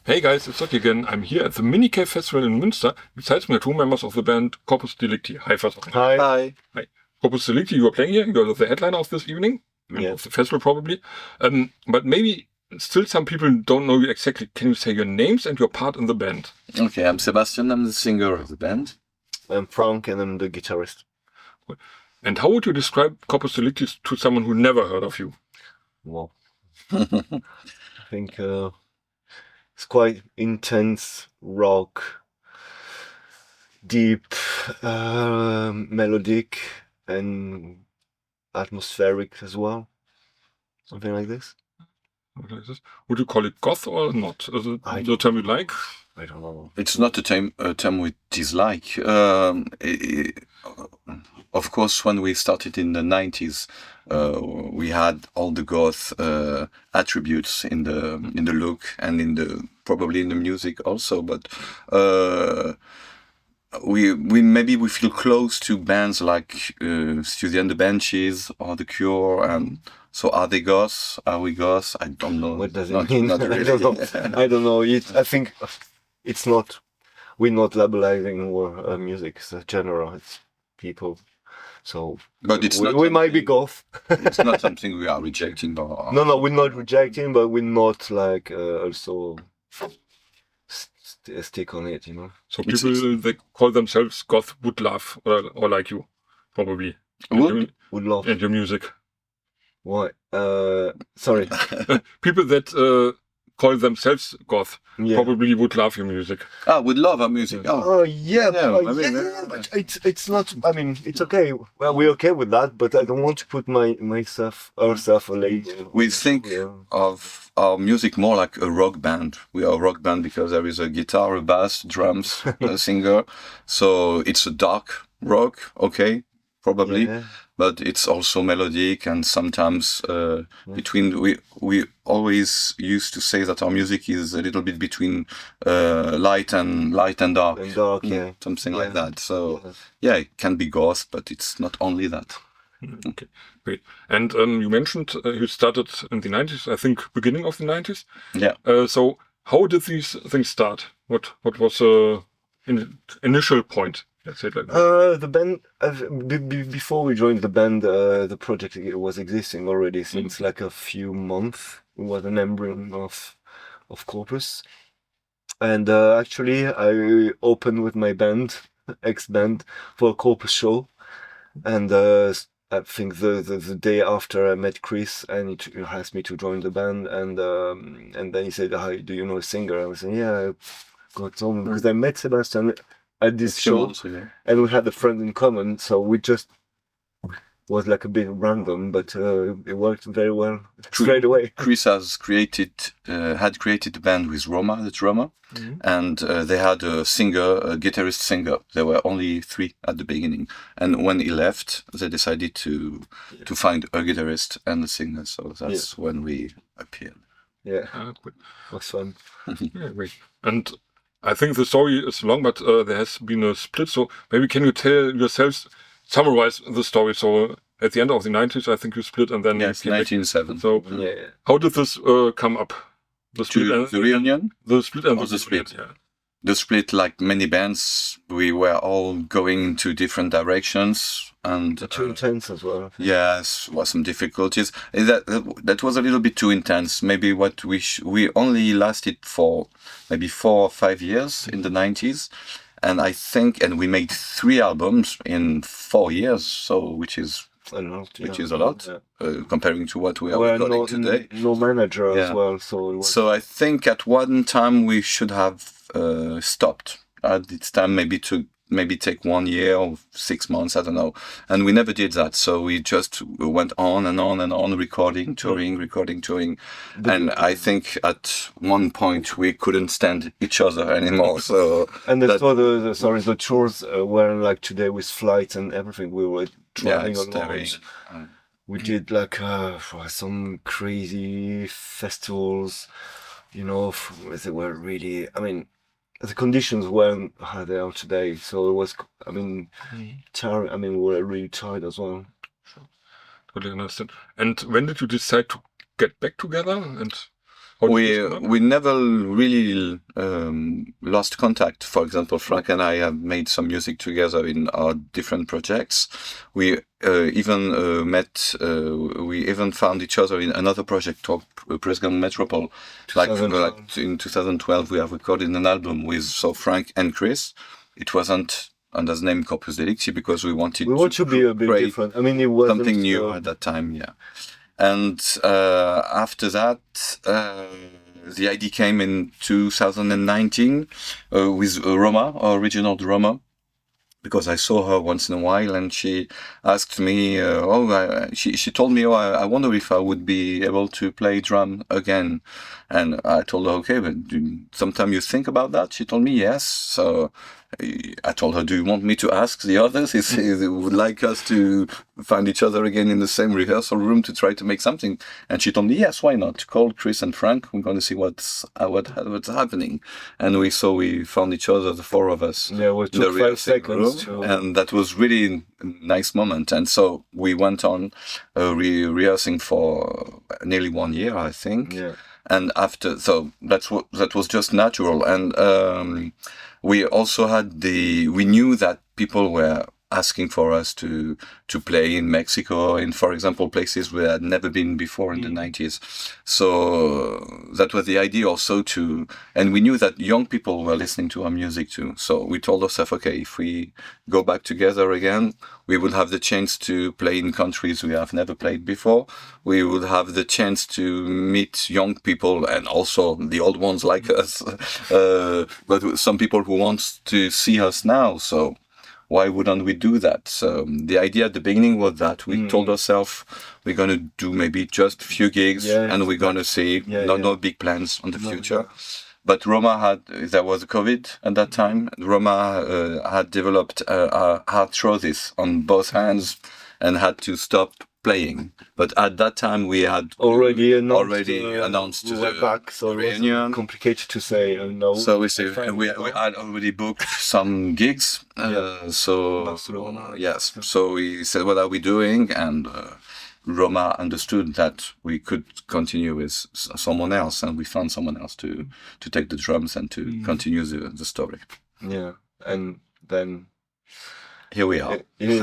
Hey guys, it's Otti again. I'm here at the Minicave festival in Münster. Besides me are two members of the band Corpus Delicti. Hi, first of all. Hi. Hi. Corpus Delicti, you are playing here. You are the headliner of this evening. Yeah. Of the festival, probably. But maybe still some people don't know you exactly. Can you say your names and your part in the band? Okay, I'm Sébastien. I'm the singer of the band. I'm Franck and I'm the guitarist. Cool. And how would you describe Corpus Delicti to someone who never heard of you? Well, I think it's quite intense rock, deep, melodic, and atmospheric as well. Something like this. Would you call it goth or not? Is it I the term you like? I don't know. It's not a term we dislike. Of course, when we started in the 90s, we had all the goth attributes in the look and probably in the music also. But we maybe we feel close to bands like Studio and the Benches or The Cure. And so, are they goth? Are we goth? I don't know. What does it mean? Really. I don't know. I think it's not. We're not labelizing our music. It's a genre. It's people. So, but it's we might be goth. It's not something we are rejecting. No, we're not rejecting, but we're not like also stick on it, you know. So people that call themselves goth would laugh or like you, probably. Would love. And your music. Why? Sorry. People that call themselves goth probably would love your music. Would love our music. Yeah, but it's not. I mean, it's okay. Well, we're okay with that, but I don't want to put ourselves a label. We think of our music more like a rock band. We are a rock band because there is a guitar, a bass, drums, a singer. So it's a dark rock, okay, probably. Yeah. But it's also melodic, and sometimes we always used to say that our music is a little bit between light and dark. And dark, yeah. Something like that. So it can be goth, but it's not only that. Okay, great. And you mentioned you started in the 90s, I think beginning of the 90s. Yeah. So how did these things start? What was the initial point? Let's say it like that. The band, before we joined the band, the project was existing already since like a few months. It was an embryo of Corpus. And actually, I opened with my band, ex-band, for a Corpus show. And I think the day after I met Chris, and he asked me to join the band. And then he said, "Hi, do you know a singer?" I was saying, "Yeah, I got on," because I met Sébastien at this show, and we had a friend in common, so we just was like a bit random, but it worked very well straight away. Chris had created a band with Roma, the drummer, and they had a guitarist singer. There were only 3 at the beginning, and when he left, they decided to find a guitarist and a singer. So that's when we appeared. Yeah, Cool. it was fun. Yeah, great. And I think the story is long, but there has been a split. So maybe can you tell yourselves, summarize the story? So at the end of the 90s, I think you split, and then 1997. So how did this come up? The split, the reunion, the split, and the split. Yeah. The split, like many bands, we were all going into different directions, and too intense as well. Yes, was some difficulties. That was a little bit too intense. Maybe what we only lasted for maybe 4 or 5 years in the 90s, and I think, and we made 3 albums in 4 years, so which is a lot comparing to what we are recording today. No manager as well, so I think at one time we should have stopped at this time, maybe take 1 year or 6 months, I don't know, and we never did that. So we just went on and on and on, recording, touring, and I think at one point we couldn't stand each other anymore. So and the tours weren't like today with flights and everything. We were traveling a lot. We did like some crazy festivals, you know. They were really, I mean, the conditions weren't how they are today, so it was, I mean, tiring. I mean, we were really tired as well. Sure. Totally understand. And when did you decide to get back together? And How did this come up? We never really lost contact. For example, Frank and I have made some music together in our different projects. We even met. We even found each other in another project called Presgan Metropole. Like in 2012, we have recorded an album with Frank and Chris. It wasn't under the name Corpus Delicti because we wanted to be a bit different. I mean, it was something new at that time. Yeah. And after that, the idea came in 2019 with Roma, our original drummer, because I saw her once in a while, and she asked me, she told me, I wonder if I would be able to play drum again. And I told her, okay, but sometime you think about that? She told me yes. So I told her, do you want me to ask the others if they would like us to find each other again in the same rehearsal room to try to make something? And she told me, yes, why not? Call Chris and Frank. We're going to see what's happening. And we found each other, the four of us. Yeah, it took 5 seconds. And that was really a nice moment. And so we went on rehearsing for nearly 1 year, I think. Yeah. And after, so that was just natural. And we also we knew that people were asking for us to play in Mexico, in, for example, places we had never been before in the 90s. So that was the idea also and we knew that young people were listening to our music too. So we told ourselves, okay, if we go back together again, we would have the chance to play in countries we have never played before. We would have the chance to meet young people and also the old ones like us, but some people who want to see us now. So why wouldn't we do that? So the idea at the beginning was that we told ourselves we're going to do maybe just a few gigs and we're going to see no big plans on the future. But there was COVID at that time. Roma had developed arthrosis on both hands and had to stop playing. But at that time we had already announced to the back, so reunion. It was complicated to say no. So we had already booked some gigs. Barcelona. Yes. So we said, what are we doing? And Roma understood that we could continue with someone else, and we found someone else to take the drums and to continue the story. Yeah, and then here we are. It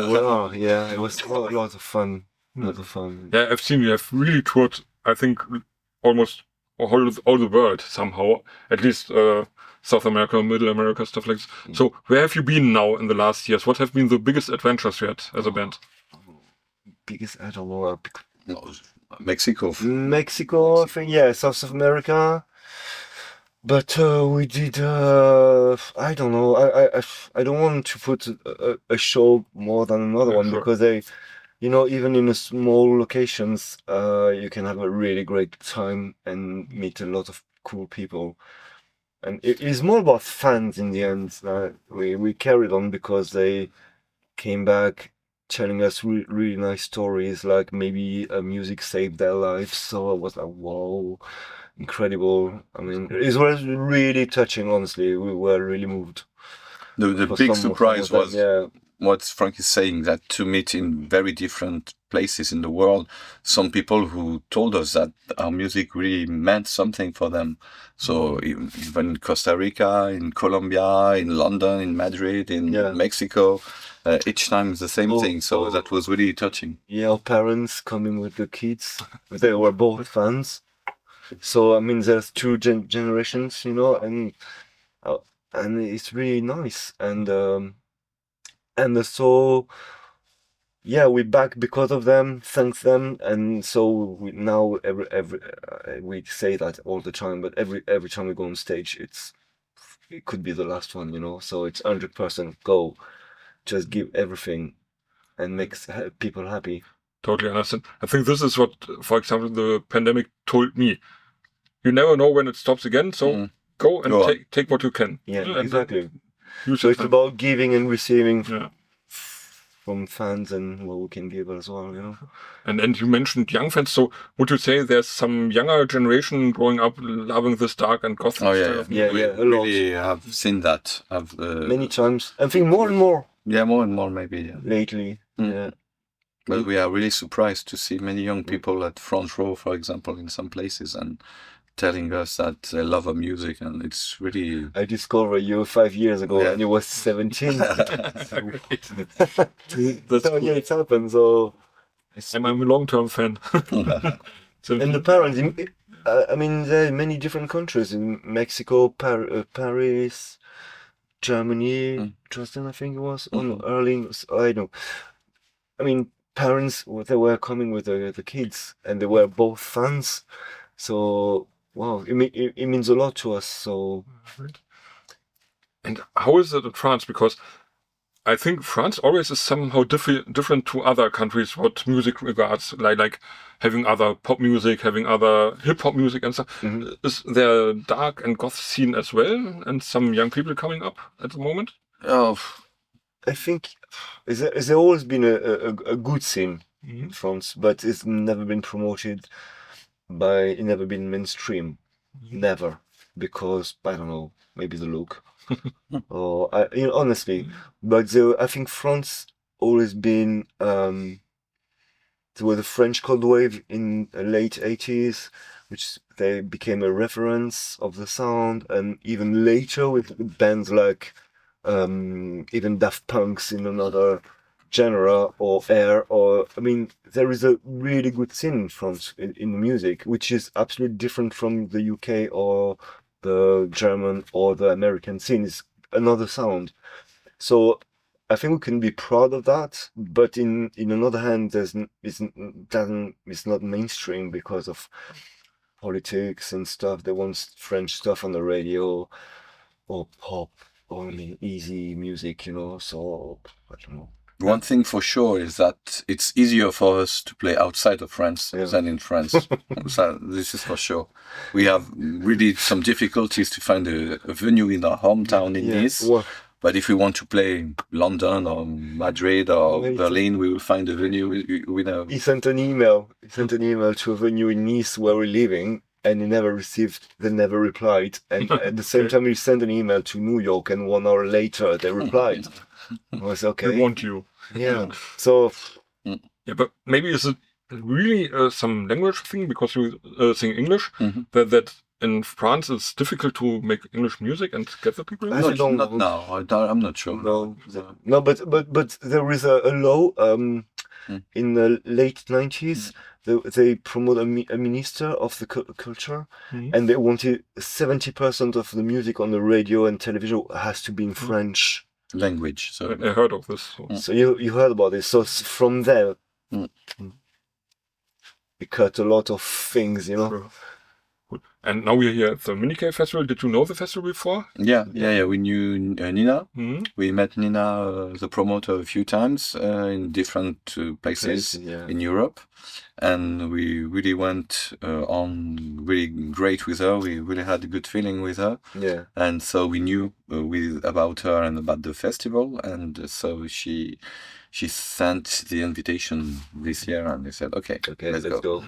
was a lot of fun. Yeah, I've seen you have really toured, I think, almost all the world somehow, at least South America, Middle America, stuff like this. So where have you been now in the last years? What have been the biggest adventures you had as a band? Biggest, I don't know. Mexico, I think, South America. But we did, I don't know, I don't want to put a show more than another one, because even in a small locations, you can have a really great time and meet a lot of cool people. And it is more about fans in the end. We carried on because they came back telling us really nice stories, like maybe music saved their lives. So I was like, whoa, incredible. I mean, it was really touching, honestly. We were really moved. The big surprise was what Frank is saying, that to meet in very different places in the world, some people who told us that our music really meant something for them. So even in Costa Rica, in Colombia, in London, in Madrid, in Mexico, each time it's the same thing. So that was really touching. Yeah, our parents coming with the kids, they were both fans. So I mean, there's two generations, and it's really nice. And so, we're back because of them, thanks them, and so now we say that all the time. But every time we go on stage, it could be the last one, So it's 100% go, just give everything, and makes people happy. Totally understand. I think this is what, for example, the pandemic told me. You never know when it stops again, so go and take what you can. Yeah, exactly. So it's about giving and receiving from fans, and what we can give as well, And you mentioned young fans, so would you say there's some younger generation growing up loving this dark and goth style? Yeah, we a lot. really have seen that. Many times. I think more and more. Yeah, more and more maybe. Lately, yeah. But we are really surprised to see many young people at front row, for example, in some places, and telling us that they love our music, and it's really. I discovered you 5 years ago, Yeah. and you was 17. That's So cool. yeah, it's happened. So I'm a long-term fan. So- and the parents, I mean, there are many different countries in Mexico, Paris, Germany, Dresden, I think it was, or no, Erling, I don't. I mean, parents, they were coming with the kids, and they were both fans. So wow, it means a lot to us. So And how is it in France? Because I think France always is somehow different to other countries what music regards, like having other pop music, having other hip hop music and stuff. Is there a dark and goth scene as well, and some young people coming up at the moment? Oh, I think there's always been a good scene in France, but it's never been promoted it never been mainstream, never, because I don't know, maybe the look, or honestly, but I think France always been there was the French Cold Wave in the late 80s, which they became a reference of the sound, and even later with bands like even Daft Punk's in another genre, or Air, or I mean, there is a really good scene in France in the music, which is absolutely different from the UK or the German or the American scene. It's another sound. So I think we can be proud of that, but in another hand, it's not mainstream because of politics and stuff. They want French stuff on the radio, or pop, or I mean easy music, So I don't know. one thing for sure is that it's easier for us to play outside of France than in France. So this is for sure. We have really some difficulties to find a venue in our hometown in Nice. Well, But if we want to play London or Madrid or Berlin, we will find a venue. We know. he sent an email. He sent an email to a venue in Nice where we're living, and they never replied. And at the same time, he sent an email to New York, and 1 hour later they replied. I was okay. They want you. Yeah. So Yeah, but maybe is it really some language thing because you sing English that in France it's difficult to make English music and get the people? I Not don't now. I'm not sure. no, but there is a law in the late 90s. They promote a minister of the culture, and they wanted 70% of the music on the radio and television has to be in French language. So I heard of this. So you heard about this. So from there, we cut a lot of things, Sure. Cool. And now we're here at the Minicave Festival. Did you know the festival before? Yeah. We knew Nina. Mm-hmm. We met Nina, the promoter, a few times in different places in Europe, and we really went on really great with her. We really had a good feeling with her. Yeah. And so we knew about her and about the festival, and so she sent the invitation this year, and they said, "Okay, let's go."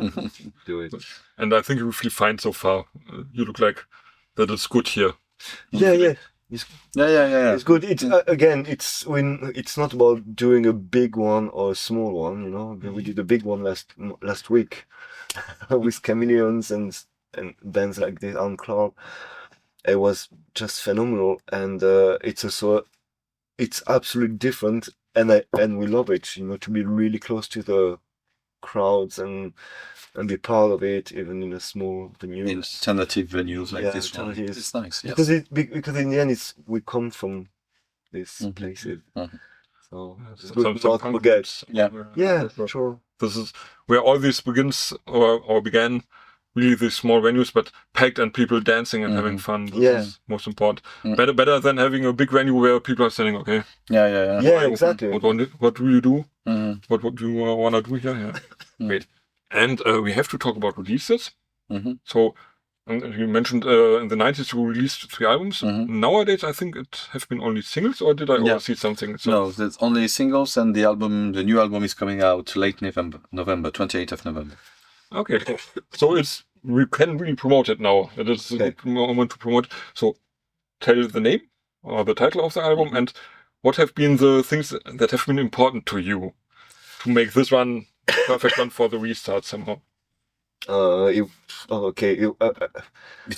Do it. And I think you feel fine so far. You look like that it's good here. Yeah. Yeah. It's good. It's again, it's not about doing a big one or a small one. We did a big one last week with Chameleons and bands like this on Clark. It was just phenomenal, and it's absolutely different, and we love it. To be really close to the crowds and be part of it, even in a small venue. In alternative venues like this one. alternatives. It's nice. Yes. Because in the end, we come from these places, so it's good Some not to punk forget. groups. Yeah, sure. This is where all this begins or began. Really, these small venues, but packed and people dancing and having fun. This is most important. Better than having a big venue where people are saying, "Okay, Yeah, exactly. what do you do? What do you want to do here?" Yeah. Great. And we have to talk about releases. So you mentioned in the 90s you released 3 albums. Nowadays, I think it have been only singles, or did I oversee something? So, No, there's only singles, and the new album is coming out late November, 28th of November. Okay, so we can really promote it now. It is a good moment to promote. So tell the name or the title of the album, and what have been the things that have been important to you to make this one perfect one for the restart somehow. It's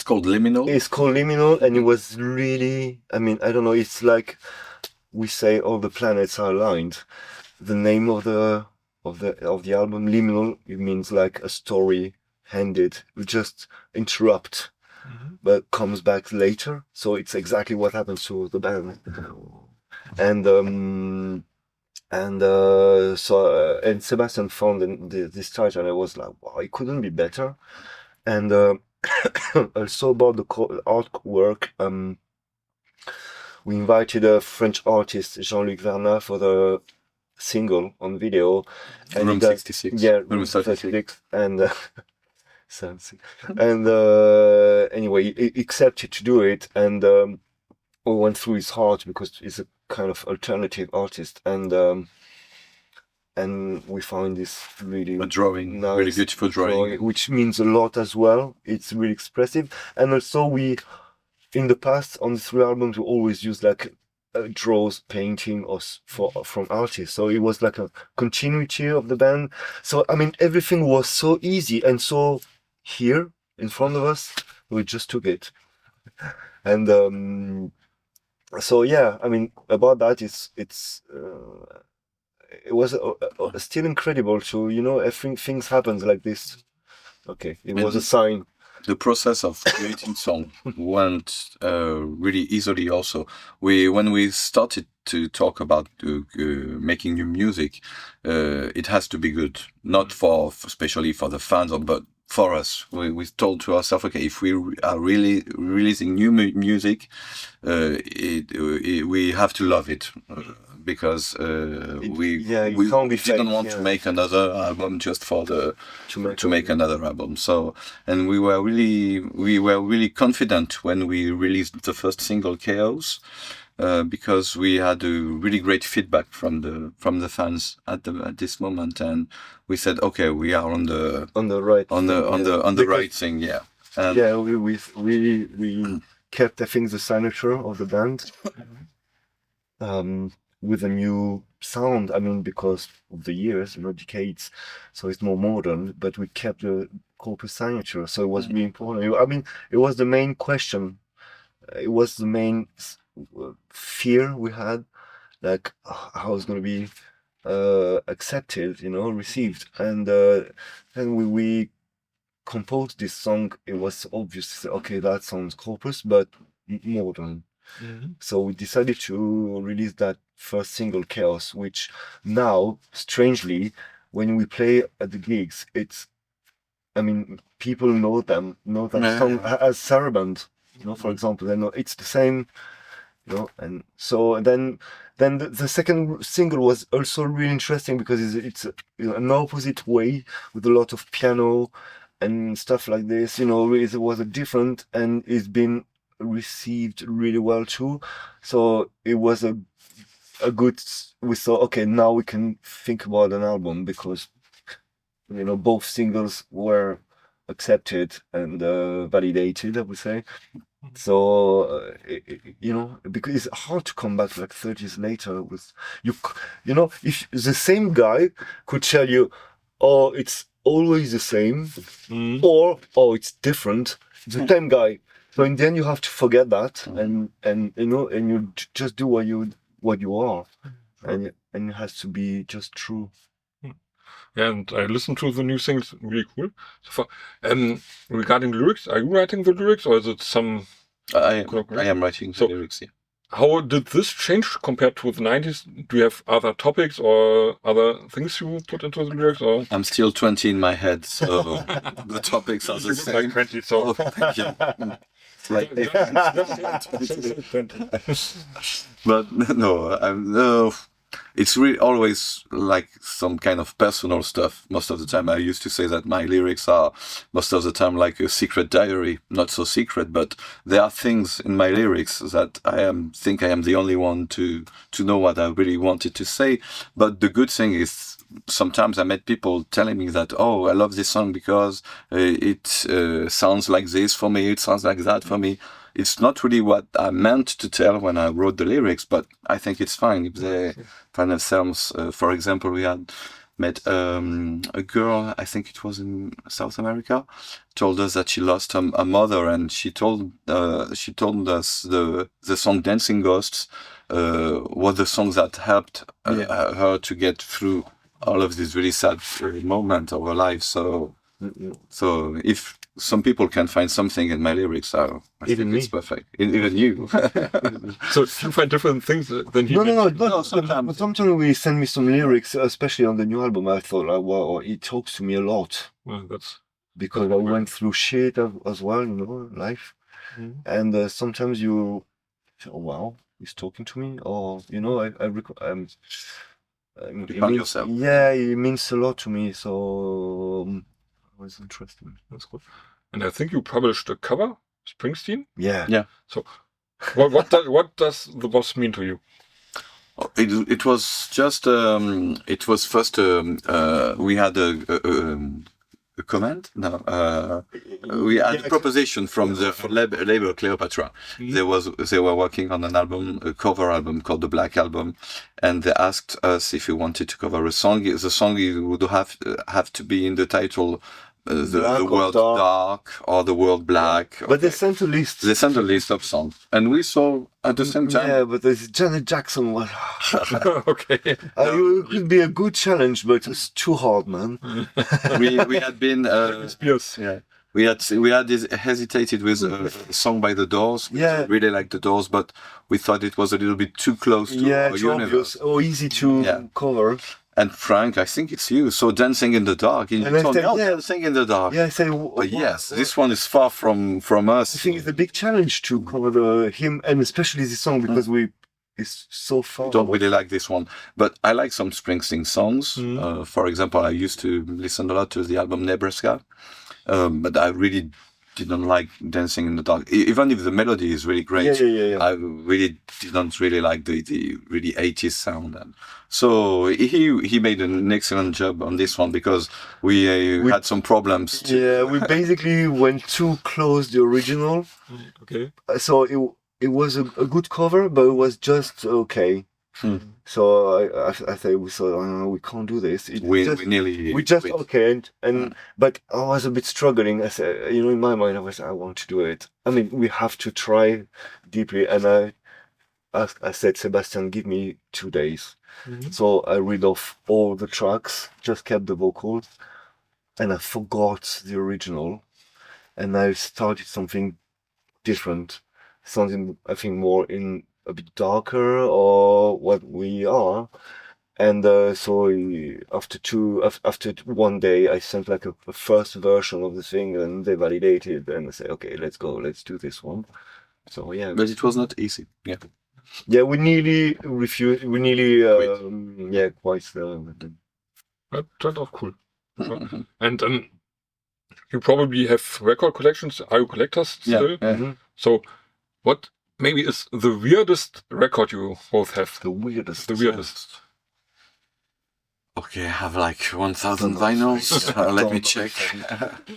called Liminal. It's called Liminal, and it was really, I mean, I don't know, it's like we say all the planets are aligned. The name of the album, Liminal, it means like a story ended. We just interrupt, but comes back later. So it's exactly what happens to the band. And Sebastian found this title, and I was like, wow, it couldn't be better. And also about the artwork, we invited a French artist, Jean-Luc Vernat, for the single on video. And Room 66. Yeah, Room 36. And and anyway, he accepted to do it, and we went through his heart because he's a kind of alternative artist, and we found this really A drawing, nice really beautiful drawing, which means a lot as well. It's really expressive, and also we, in the past on the 3 albums, we always used like draws, painting, or from artists. So it was like a continuity of the band. So I mean, everything was so easy and so here in front of us. We just took it, and so yeah. I mean, about that, it was still incredible to things happen like this. Okay, it was a sign. The process of creating song went really easily. Also, when we started to talk about making new music, it has to be good, not especially for the fans, but for us. We told to ourselves, okay, if we are really releasing new music, we have to love it. Because we didn't want to make another album just for to make another album. So, and we were really confident when we released the first single, Chaos, because we had a really great feedback from the fans at this moment, and we said, okay, we are on the right thing, yeah. And yeah, we kept, I think, the signature of the band. With a new sound, I mean, because of the years, decades, so it's more modern, but we kept the corpus signature, so it was really important. I mean, it was the main question, it was the main fear we had, like how it's going to be accepted, received, and then we composed this song. It was obvious, okay, that sounds corpus, but modern. So we decided to release that first single, Chaos, which now, strangely, when we play at the gigs, people know that song as Saraband, for example. They know it's the same, and so then the second single was also really interesting because it's an opposite way with a lot of piano and stuff like this. It was a different, and it's been received really well too, so it was a good. We thought, okay, now we can think about an album because both singles were accepted and validated, I would say. So because it's hard to come back like 30 years later with if the same guy could tell you, oh, it's always the same, or oh, it's different. It's the same guy. So in the end, you have to forget that, and you just do what you are, and it has to be just true. Yeah, and I listened to the new singles, really cool. So far, regarding lyrics, are you writing the lyrics, or is it some? I am writing the lyrics. Yeah. How did this change compared to the 90s? Do you have other topics or other things you put into the lyrics? Or? I'm still 20 in my head, so the topics are the same. Like 20, so. Oh, thank you. Like, but no, it's really always like some kind of personal stuff. Most of the time, I used to say that my lyrics are most of the time like a secret diary. Not so secret, but there are things in my lyrics that I think I am the only one to know what I really wanted to say. But the good thing is, sometimes I met people telling me that, oh, I love this song because it sounds like this for me, it sounds like that for me. It's not really what I meant to tell when I wrote the lyrics, but I think it's fine if they find themselves. For example, we had met a girl, I think it was in South America, told us that she lost her mother, and she told us the song Dancing Ghosts was the song that helped her to get through all of these really sad moments of her life. So if some people can find something in my lyrics, I think it's perfect. Even you. So you find different things than he. No. Sometimes when he sent me some lyrics, especially on the new album, I thought, like, wow, it talks to me a lot. Well, that's because I went through shit as well, life. And sometimes you say, oh wow, he's talking to me, or yourself. Yeah, it means a lot to me. So it was interesting. That's good. And I think you published a cover, Springsteen. Yeah. So, what does the boss mean to you? It was just it was first we had a comment. No, we had a proposition from the label Cleopatra. They were working on an album, a cover album called the Black Album, and they asked us if we wanted to cover a song. The song would have to be in the title. The world dark or the world black. But they sent a list. They sent a list of songs, and we saw at the same time. Yeah, but there's Janet Jackson one. Okay. It could be a good challenge, but it's too hard, man. we had been. Spears. Yeah. We had hesitated with a song by the Doors. Yeah. Really like the Doors, but we thought it was a little bit too close to our universe. Obvious or easy to cover. And Frank, I think it's you. So Dancing in the Dark. And I said, Dancing in the Dark. Yeah, I say, but yes, this one is far from us. I think it's a big challenge to cover him, and especially this song, because it's so far. Don't really like this one, but I like some Springsteen songs. For example, I used to listen a lot to the album Nebraska, but I really didn't like Dancing in the Dark, even if the melody is really great. Yeah. I really didn't really like the really 80s sound, and so he made an excellent job on this one, because we had some problems. We basically went too close the original. Okay. So it was a good cover, but it was just okay. So I say we can't do this. We nearly okay, and but I was a bit struggling. I said, in my mind, I want to do it. I mean, we have to try deeply. And I said, Sébastien, give me 2 days. So I read off all the tracks, just kept the vocals, and I forgot the original, and I started something different, something I think more in a bit darker, or what we are. And so after 1 day, I sent like a first version of the thing, and they validated, and I said, okay, let's go, let's do this one. So yeah, but it was not easy. Yeah, we nearly refused. We nearly quite. That turned out cool. And you probably have record collections. Are you collectors still? Yeah. So, what maybe is the weirdest record you both have? The weirdest. Okay, I have like 1,000 vinyls. Let me check.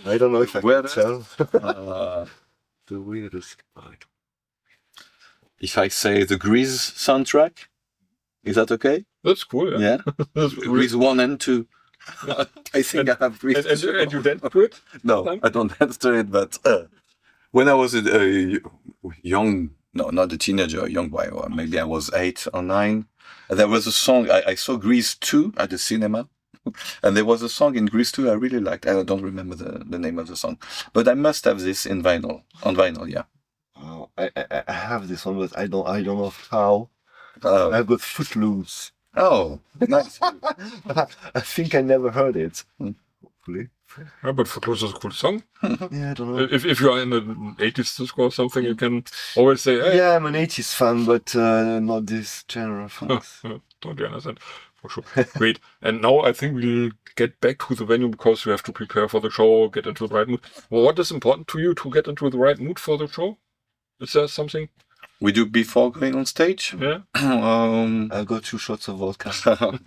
I don't know if I can tell. The weirdest. If I say the Grease soundtrack, is that okay? That's cool. Yeah. Grease 1 and 2. I think I have Grease. And you dance to it? No, I don't dance to it. But when I was a young, no, not a teenager, a young boy, or maybe I was 8 or 9. There was a song, I saw Grease 2 at the cinema, and there was a song in Grease 2 I really liked. I don't remember the name of the song, but I must have this on vinyl, yeah. Oh, I have this one, but I don't know how. I've got Footloose. Oh, nice. I think I never heard it. Hopefully. Yeah, but Footloose is a cool song. Yeah, I don't know. If you are in the 80s disco or something, you can always say, hey. Yeah, I'm an 80s fan, but not this genre of songs. Totally understand. For sure. Great. And now I think we'll get back to the venue, because you have to prepare for the show, get into the right mood. Well, what is important to you to get into the right mood for the show? Is there something we do before going on stage? Yeah. I've got 2 shots of vodka.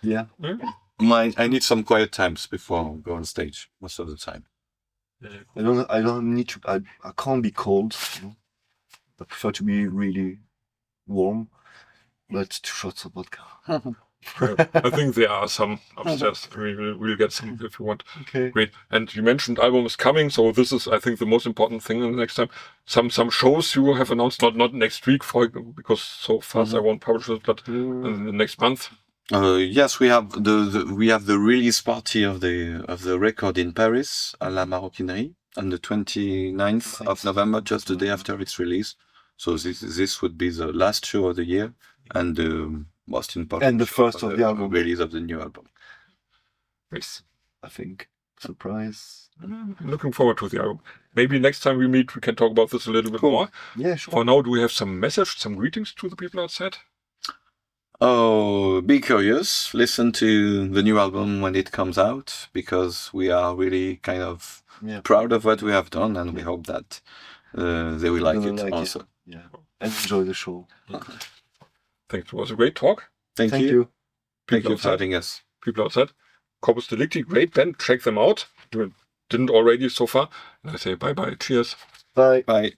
Yeah. I need some quiet times before I go on stage most of the time. I don't need to. I can't be cold. I prefer to be really warm. But 2 shots of vodka. I think there are some upstairs. We'll get some if you want. Okay. Great. And you mentioned album is coming, so this is, I think, the most important thing in the next time. Some shows you have announced, not next week, because so fast I won't publish it, but in the next month. Yes, we have the release party of the record in Paris à la Maroquinerie on the 29th of November, just the day after its release. So this would be the last show of the year and the most important And the first of the album. release of the new album. Yes. I think. Surprise. Looking forward to the album. Maybe next time we meet, we can talk about this a little bit more. Yeah, sure. For now, do we have some message, some greetings to the people outside? Oh, be curious. Listen to the new album when it comes out, because we are really kind of proud of what we have done, and we hope that they will like it also. Yeah. And enjoy the show. I think it was a great talk. Thank you. Thank you for outside. having us. People outside. Corpus Delicti, great band. Check them out. You didn't already so far. And I say bye-bye. Cheers. Bye. Bye.